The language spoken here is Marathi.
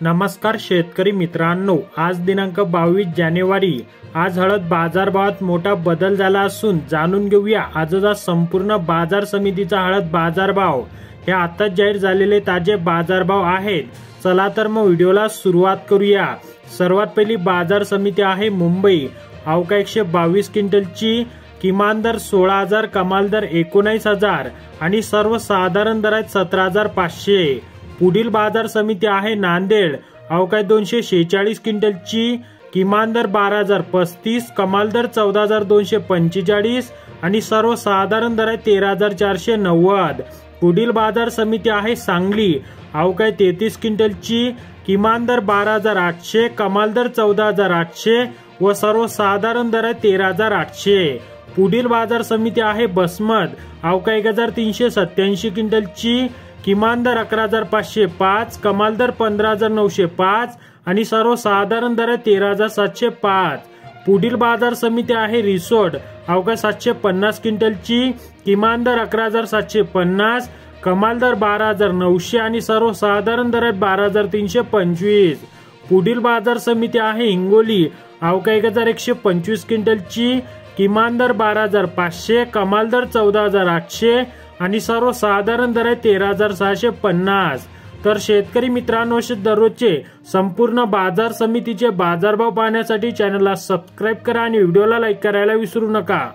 नमस्कार शेतकरी मित्रांनो, आज दिनांक 22 जानेवारी। आज हळद बाजारभावात मोठा बदल झाला असून जाणून घेऊया आजचा संपूर्ण बाजार समितीचा हळद बाजारभाव। हे आता जाहीर झालेले ताजे बाजारभाव आहेत। चला तर मग व्हिडिओला सुरुवात करूया। सर्वात पहिली बाजार समिती आहे मुंबई। अवका 122 क्विंटलची किमान दर 16,000, कमाल दर 19,000 आणि सर्वसाधारण दर आहेत 17,500। पुढील बाजार समिती आहे नांदेड। अवका 246 क्विंटलची किमान दर 12,035, कमाल दर 14,245 आणि सर्वसाधारण दर आहे 13,490। पुढील बाजार समिती आहे सांगली। अवका 33 क्विंटलची किमान दर 12,800, कमाल दर 14,800 व सर्वसाधारण दर आहे 13,800। पुढील बाजार समिती आहे बसमत। अवका 1,387 क्विंटलची किमान दर 11,505, कमाल दर 15,905 आणि सर्वसाधारण दर आहे 13,705। पुढील बाजार समिती आहे रिसोड। अवका 750 क्विंटलची किमान दर 11,750, कमाल दर 12,900 आणि सर्वसाधारण दर आहे 12,325। पुढील बाजार समिती आहे हिंगोली। अवका 1,125 क्विंटलची किमान दर 12,500, कमाल दर 14,800 आणि सर्वसाधारण दर आहे 13,650। तर शेतकरी मित्रांनो, दररोजचे संपूर्ण बाजार समितीचे बाजारभाव पाहण्यासाठी चॅनलला सबस्क्राईब करा आणि व्हिडिओला लाईक करायला विसरू नका।